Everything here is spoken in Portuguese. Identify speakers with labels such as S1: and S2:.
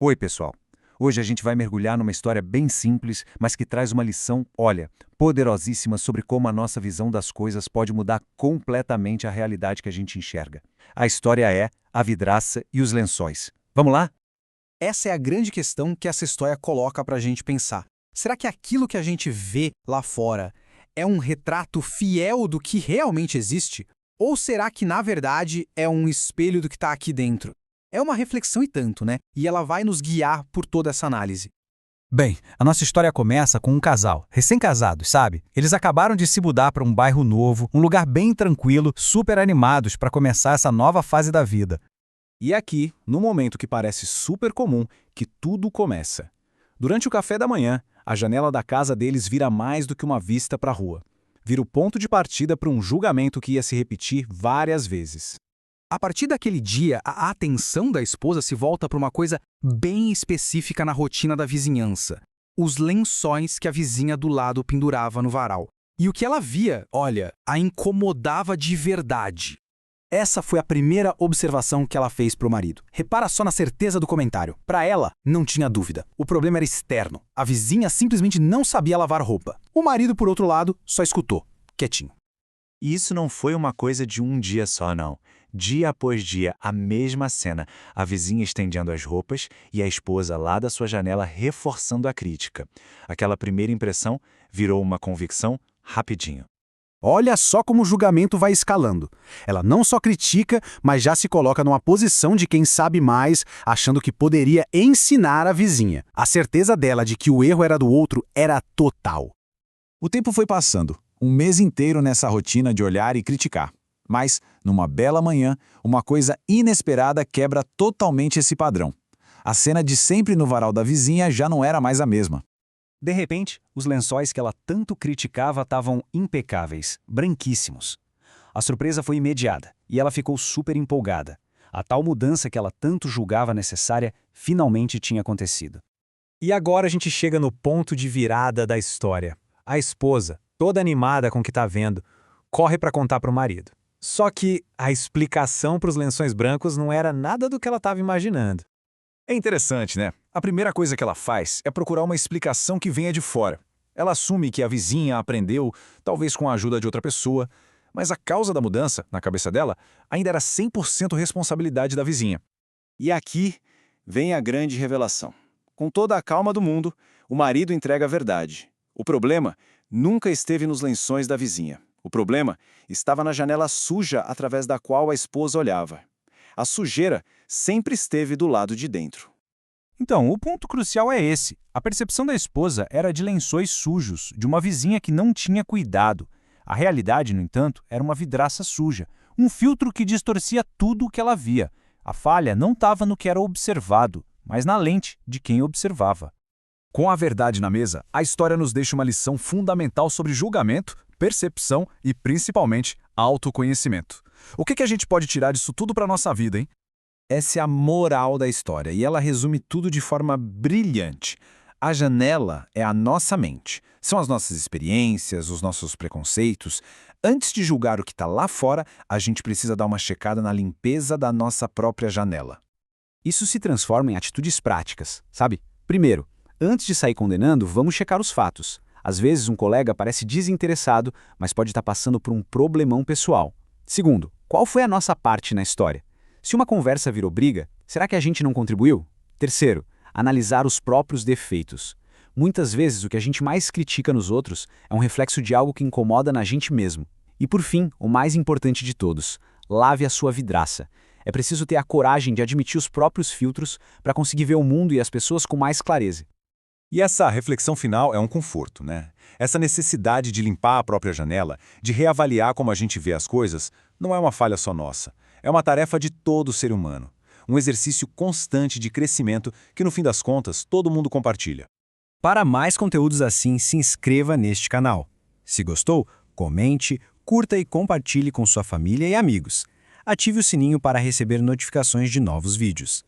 S1: Oi, pessoal. Hoje a gente vai mergulhar numa história bem simples, mas que traz uma lição, olha, poderosíssima sobre como a nossa visão das coisas pode mudar completamente a realidade que a gente enxerga. A história é A Vidraça e os Lençóis. Vamos lá?
S2: Essa é a grande questão que essa história coloca para a gente pensar. Será que aquilo que a gente vê lá fora é um retrato fiel do que realmente existe? Ou será que, na verdade, é um espelho do que está aqui dentro? É uma reflexão e tanto, né? E ela vai nos guiar por toda essa análise.
S3: Bem, a nossa história começa com um casal, recém-casados, sabe? Eles acabaram de se mudar para um bairro novo, um lugar bem tranquilo, super animados para começar essa nova fase da vida.
S4: E é aqui, no momento que parece super comum, que tudo começa. Durante o café da manhã, a janela da casa deles vira mais do que uma vista para a rua. Vira o ponto de partida para um julgamento que ia se repetir várias vezes.
S2: A partir daquele dia, a atenção da esposa se volta para uma coisa bem específica na rotina da vizinhança: os lençóis que a vizinha do lado pendurava no varal. E o que ela via, olha, a incomodava de verdade. Essa foi a primeira observação que ela fez para o marido. Repara só na certeza do comentário. Para ela, não tinha dúvida. O problema era externo. A vizinha simplesmente não sabia lavar roupa. O marido, por outro lado, só escutou, quietinho.
S1: E isso não foi uma coisa de um dia só, não. Dia após dia, a mesma cena, a vizinha estendendo as roupas e a esposa lá da sua janela reforçando a crítica. Aquela primeira impressão virou uma convicção rapidinho.
S2: Olha só como o julgamento vai escalando. Ela não só critica, mas já se coloca numa posição de quem sabe mais, achando que poderia ensinar a vizinha. A certeza dela de que o erro era do outro era total.
S4: O tempo foi passando, um mês inteiro nessa rotina de olhar e criticar. Mas, numa bela manhã, uma coisa inesperada quebra totalmente esse padrão. A cena de sempre no varal da vizinha já não era mais a mesma.
S3: De repente, os lençóis que ela tanto criticava estavam impecáveis, branquíssimos. A surpresa foi imediata e ela ficou super empolgada. A tal mudança que ela tanto julgava necessária finalmente tinha acontecido. E agora a gente chega no ponto de virada da história. A esposa, toda animada com o que está vendo, corre para contar para o marido. Só que a explicação para os lençóis brancos não era nada do que ela estava imaginando.
S4: É interessante, né? A primeira coisa que ela faz é procurar uma explicação que venha de fora. Ela assume que a vizinha aprendeu, talvez com a ajuda de outra pessoa, mas a causa da mudança, na cabeça dela, ainda era 100% responsabilidade da vizinha.
S5: E aqui vem a grande revelação. Com toda a calma do mundo, o marido entrega a verdade. O problema nunca esteve nos lençóis da vizinha. O problema estava na janela suja através da qual a esposa olhava. A sujeira sempre esteve do lado de dentro.
S3: Então, o ponto crucial é esse. A percepção da esposa era de lençóis sujos, de uma vizinha que não tinha cuidado. A realidade, no entanto, era uma vidraça suja, um filtro que distorcia tudo o que ela via. A falha não estava no que era observado, mas na lente de quem observava.
S4: Com a verdade na mesa, a história nos deixa uma lição fundamental sobre julgamento, percepção e, principalmente, autoconhecimento. O que a gente pode tirar disso tudo para a nossa vida, hein? Essa é a moral da história e ela resume tudo de forma brilhante. A janela é a nossa mente. São as nossas experiências, os nossos preconceitos. Antes de julgar o que está lá fora, a gente precisa dar uma checada na limpeza da nossa própria janela.
S2: Isso se transforma em atitudes práticas, sabe? Primeiro, antes de sair condenando, vamos checar os fatos. Às vezes um colega parece desinteressado, mas pode estar passando por um problemão pessoal. Segundo, qual foi a nossa parte na história? Se uma conversa virou briga, será que a gente não contribuiu? Terceiro, analisar os próprios defeitos. Muitas vezes o que a gente mais critica nos outros é um reflexo de algo que incomoda na gente mesmo. E por fim, o mais importante de todos, lave a sua vidraça. É preciso ter a coragem de admitir os próprios filtros para conseguir ver o mundo e as pessoas com mais clareza.
S4: E essa reflexão final é um conforto, né? Essa necessidade de limpar a própria janela, de reavaliar como a gente vê as coisas, não é uma falha só nossa. É uma tarefa de todo ser humano. Um exercício constante de crescimento que, no fim das contas, todo mundo compartilha.
S3: Para mais conteúdos assim, se inscreva neste canal. Se gostou, comente, curta e compartilhe com sua família e amigos. Ative o sininho para receber notificações de novos vídeos.